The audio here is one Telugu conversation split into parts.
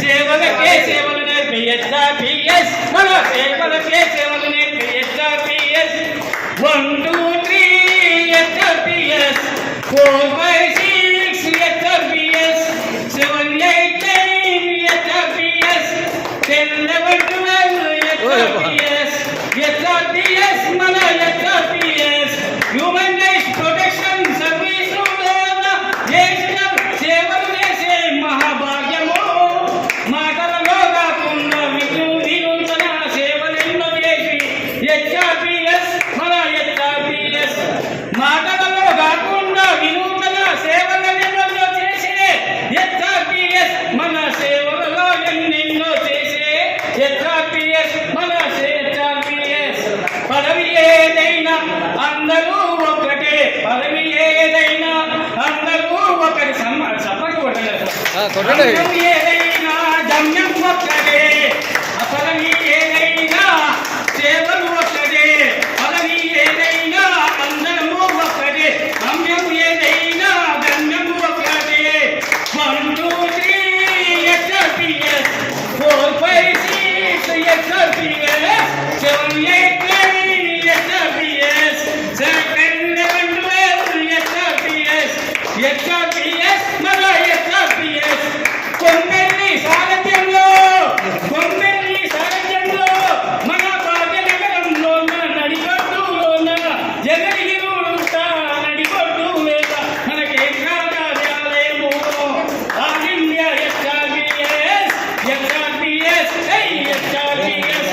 సేవలకే సేవలు నేర్పే హెచ్ఆర్పిఎస్ మన సేవలకే సేవలు నేర్పే HRPS 1 2 3 HRPS 4 5 6 HRPS 7 8 9 HRPS 10 11 12 HRPS HRPS మన HRPS human rights protection service చేసిన సేవలు చేసే మహాభాగ్యము మాటలలో కాకుండా వినూతన సేవలెన్నో చేసి హెచ్ఆర్పిఎస్ మన హెచ్ఆర్పిఎస్ మాటలలో కాకుండా వినూతన సేవలెన్నో చేసే హెచ్ఆర్పిఎస్ మన సేవలలో ఎన్నెన్నో చేసే హెచ్ఆర్పిఎస్ మన హెచ్ఆర్పిఎస్ పదవి ఏదైనా అందరూ ఒకటే పదవి ఏదైనా అందరూ ఒకటి సపోర్ట్ కొట్టండి ఏదైనా గమ్యం ఒక్కటే పదవి ఏదైనా సేవలు ఒక్కటే పదవి ఏదైనా అందరము ఒక్కటే గమ్యం ఏదైనా గమ్యం ఒక్కటే 1 2 3 HRPS 4 5 6 HRPS 7 8 9 HRPS 10 11 12 HRPS HRPS మన హెచ్ఆర్పిఎస్ కొమ్మెల్లి సారథ్యంలో మన భాగ్యనగరంలో నడిగొడ్డులోన జగరిగిరుంట నడిగొడ్డు వేద మన కేంద్ర కార్యాలయము all India HRPS HRPS HRPS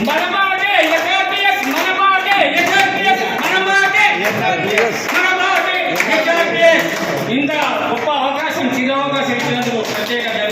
మన మాటే హెచ్ఆర్పిఎస్ మన మాటే హెచ్ఆర్పిఎస్ మన మాటే హెచ్ఆర్పిఎస్ మన మాటే హెచ్ఆర్పిఎస్ ఇంత గొప్ప అవకాశం చిన్న అవకాశం ఇచ్చినందుకు ప్రత్యేకంగా